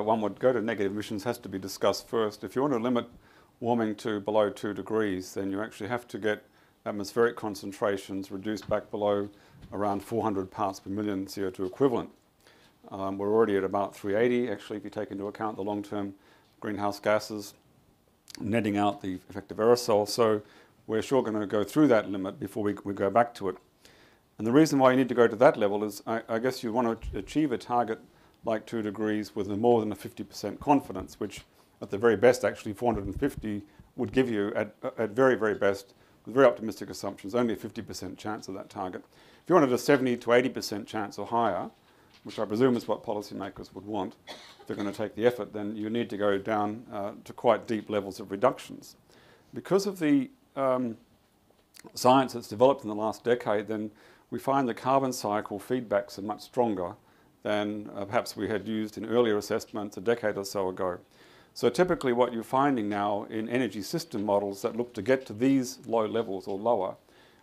one would go to negative emissions has to be discussed first. If you want to limit warming to below 2 degrees, then you actually have to get atmospheric concentrations reduced back below around 400 parts per million CO2 equivalent. We're already at about 380, actually, if you take into account the long-term greenhouse gases, netting out the effective aerosol. So we're sure going to go through that limit before we go back to it. And the reason why you need to go to that level is, I guess you want to achieve a target like 2 degrees with more than a 50% confidence, which at the very best, actually 450 would give you, at very, very best, with very optimistic assumptions, only a 50% chance of that target. If you wanted a 70 to 80% chance or higher, which I presume is what policymakers would want, if they're going to take the effort, then you need to go down to quite deep levels of reductions. Because of the science that's developed in the last decade, then we find the carbon cycle feedbacks are much stronger than perhaps we had used in earlier assessments a decade or so ago. So typically what you're finding now in energy system models that look to get to these low levels or lower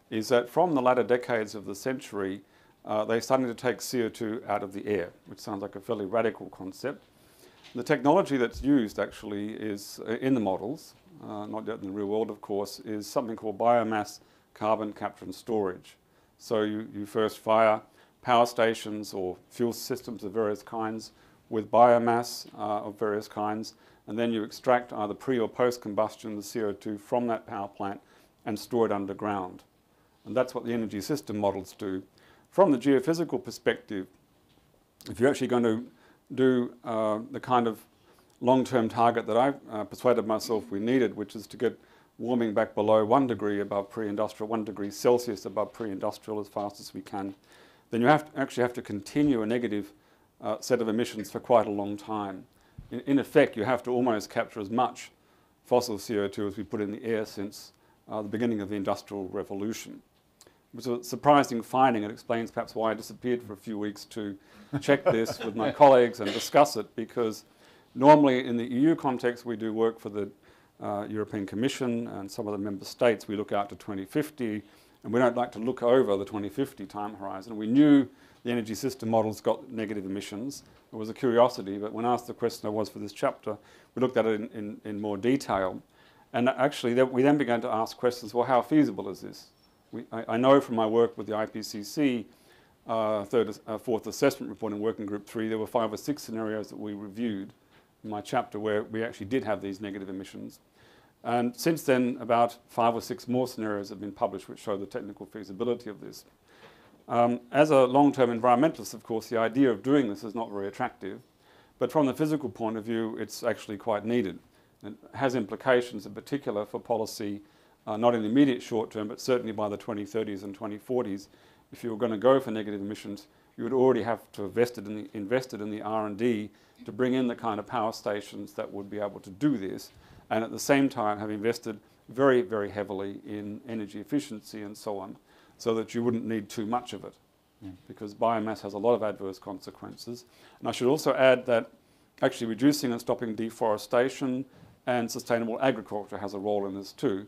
is that from the latter decades of the century, they're starting to take CO2 out of the air, which sounds like a fairly radical concept. The technology that's used actually is in the models, not yet in the real world of course, is something called biomass carbon capture and storage. So you first fire power stations or fuel systems of various kinds with biomass of various kinds, and then you extract either pre or post combustion the CO2 from that power plant and store it underground. And that's what the energy system models do. From the geophysical perspective, if you're actually going to do the kind of long-term target that I persuaded myself we needed, which is to get warming back below 1 degree above pre-industrial, 1 degree Celsius above pre-industrial as fast as we can, then you actually have to continue a negative set of emissions for quite a long time. In effect, you have to almost capture as much fossil CO2 as we put in the air since the beginning of the Industrial Revolution. It was a surprising finding. It explains perhaps why I disappeared for a few weeks to check this with my colleagues and discuss it, because normally in the EU context we do work for the European Commission and some of the member states. We look out to 2050, and we don't like to look over the 2050 time horizon. We knew the energy system models got negative emissions. It was a curiosity, but when asked the question I was for this chapter, we looked at it in more detail. And actually we then began to ask questions, well, how feasible is this? I know from my work with the IPCC, fourth assessment report in Working Group 3, there were 5 or 6 scenarios that we reviewed in my chapter where we actually did have these negative emissions. And since then, about 5 or 6 more scenarios have been published which show the technical feasibility of this. As a long-term environmentalist, of course, the idea of doing this is not very attractive, but from the physical point of view, it's actually quite needed. It has implications in particular for policy, not in the immediate short term, but certainly by the 2030s and 2040s. If you were going to go for negative emissions, you would already have to have invested in the R&D to bring in the kind of power stations that would be able to do this, and at the same time have invested very, very heavily in energy efficiency and so on, so that you wouldn't need too much of it, because biomass has a lot of adverse consequences. And I should also add that actually reducing and stopping deforestation and sustainable agriculture has a role in this too,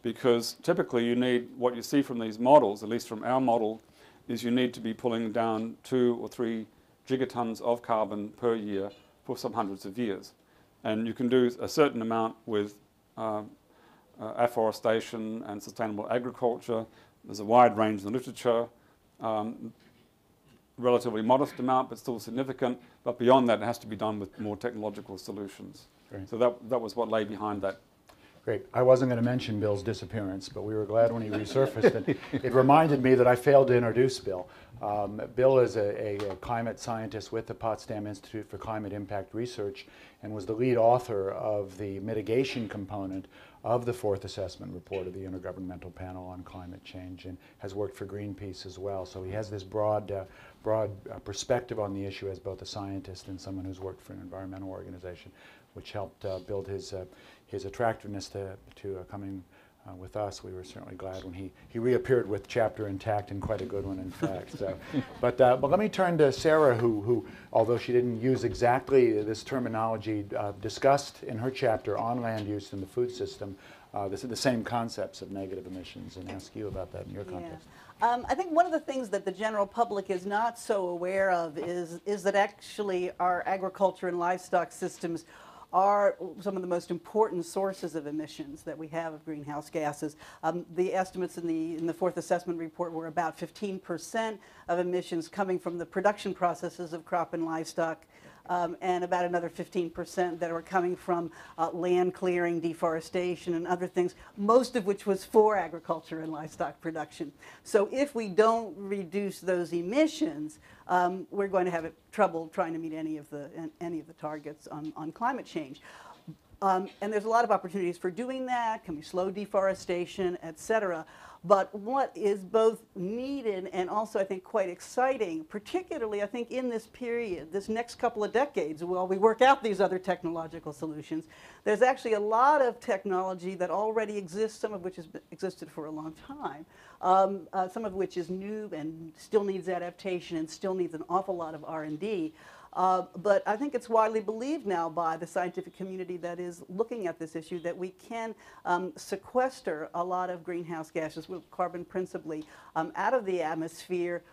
because typically you need, what you see from these models, at least from our model, is you need to be pulling down 2 or 3 gigatons of carbon per year for some hundreds of years. And you can do a certain amount with afforestation and sustainable agriculture. There's a wide range in the literature, relatively modest amount, but still significant. But beyond that, it has to be done with more technological solutions. Great. So that was what lay behind that. Great. I wasn't going to mention Bill's disappearance, but we were glad when he resurfaced. And it reminded me that I failed to introduce Bill. Bill is a climate scientist with the Potsdam Institute for Climate Impact Research and was the lead author of the mitigation component of the 4th assessment report of the Intergovernmental Panel on Climate Change, and has worked for Greenpeace as well. So he has this broad perspective on the issue as both a scientist and someone who's worked for an environmental organization, which helped build his attractiveness to coming with us. We were certainly glad when he reappeared with chapter intact, and quite a good one in fact. So, but let me turn to Sara, who although she didn't use exactly this terminology, discussed in her chapter on land use in the food system the same concepts of negative emissions, and ask you about that in your context. I think one of the things that the general public is not so aware of is that actually our agriculture and livestock systems are some of the most important sources of emissions that we have of greenhouse gases. The estimates in the fourth assessment report were about 15% of emissions coming from the production processes of crop and livestock, and about another 15% that were coming from land clearing, deforestation, and other things, most of which was for agriculture and livestock production. So if we don't reduce those emissions, we're going to have trouble trying to meet any of the targets on climate change. And there's a lot of opportunities for doing that. Can we slow deforestation, et cetera? But what is both needed and also, I think, quite exciting, particularly, I think, in this period, this next couple of decades, while we work out these other technological solutions, there's actually a lot of technology that already exists, some of which has existed for a long time, some of which is new and still needs adaptation and still needs an awful lot of R&D. But I think it's widely believed now by the scientific community that is looking at this issue that we can sequester a lot of greenhouse gases, carbon principally, out of the atmosphere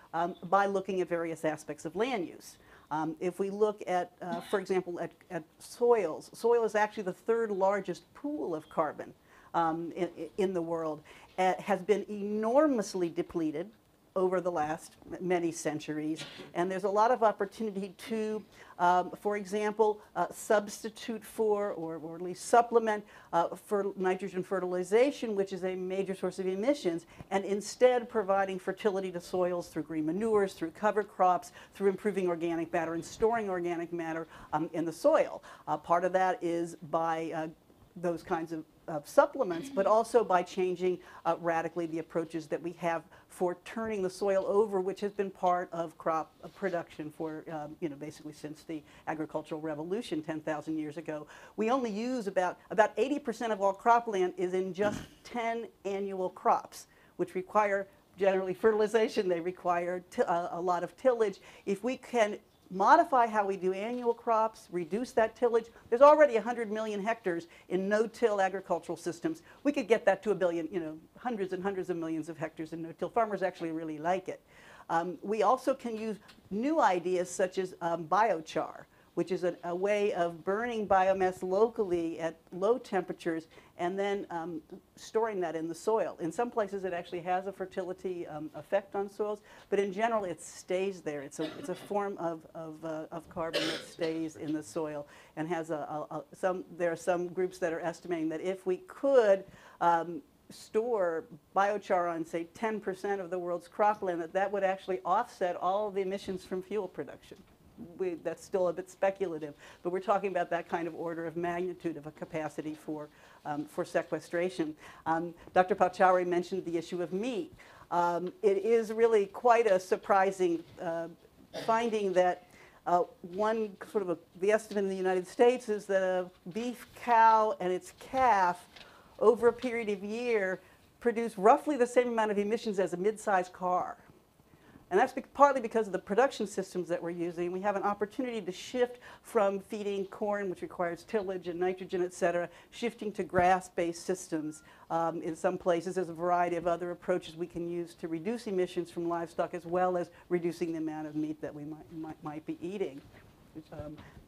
by looking at various aspects of land use. If we look at, for example, at soils, soil is actually the third largest pool of carbon in the world. It has been enormously depleted over the last many centuries, and there's a lot of opportunity to, for example, substitute for or at least supplement for nitrogen fertilization, which is a major source of emissions, and instead providing fertility to soils through green manures, through cover crops, through improving organic matter and storing organic matter in the soil. Part of that is by those kinds of supplements, but also by changing radically the approaches that we have for turning the soil over, which has been part of crop production for, basically since the agricultural revolution 10,000 years ago. We only use about 80% of all cropland is in just 10 annual crops, which require generally fertilization. They require a lot of tillage. If we can modify how we do annual crops, reduce that tillage. There's already 100 million hectares in no-till agricultural systems. We could get that to 1 billion, hundreds and hundreds of millions of hectares in no-till. Farmers actually really like it. We also can use new ideas such as biochar, which is a way of burning biomass locally at low temperatures and then storing that in the soil. In some places it actually has a fertility effect on soils, but in general it stays there. It's a form of carbon that stays in the soil and has there are some groups that are estimating that if we could store biochar on, say, 10% of the world's cropland, that would actually offset all of the emissions from fuel production. That's still a bit speculative, but we're talking about that kind of order of magnitude of a capacity for sequestration. Dr. Pachauri mentioned the issue of meat. It is really quite a surprising finding that one sort of the estimate in the United States is that a beef cow and its calf over a period of year produce roughly the same amount of emissions as a mid-sized car. And that's partly because of the production systems that we're using. We have an opportunity to shift from feeding corn, which requires tillage and nitrogen, et cetera, shifting to grass-based systems. In some places, there's a variety of other approaches we can use to reduce emissions from livestock, as well as reducing the amount of meat that we might be eating.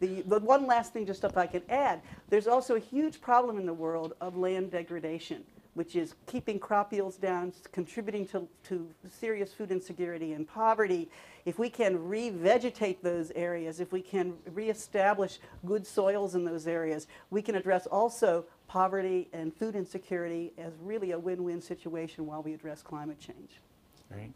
The one last thing, just if I could add, there's also a huge problem in the world of land degradation, which is keeping crop yields down, contributing to serious food insecurity and poverty. If we can revegetate those areas, if we can reestablish good soils in those areas, we can address also poverty and food insecurity as really a win-win situation while we address climate change. Great.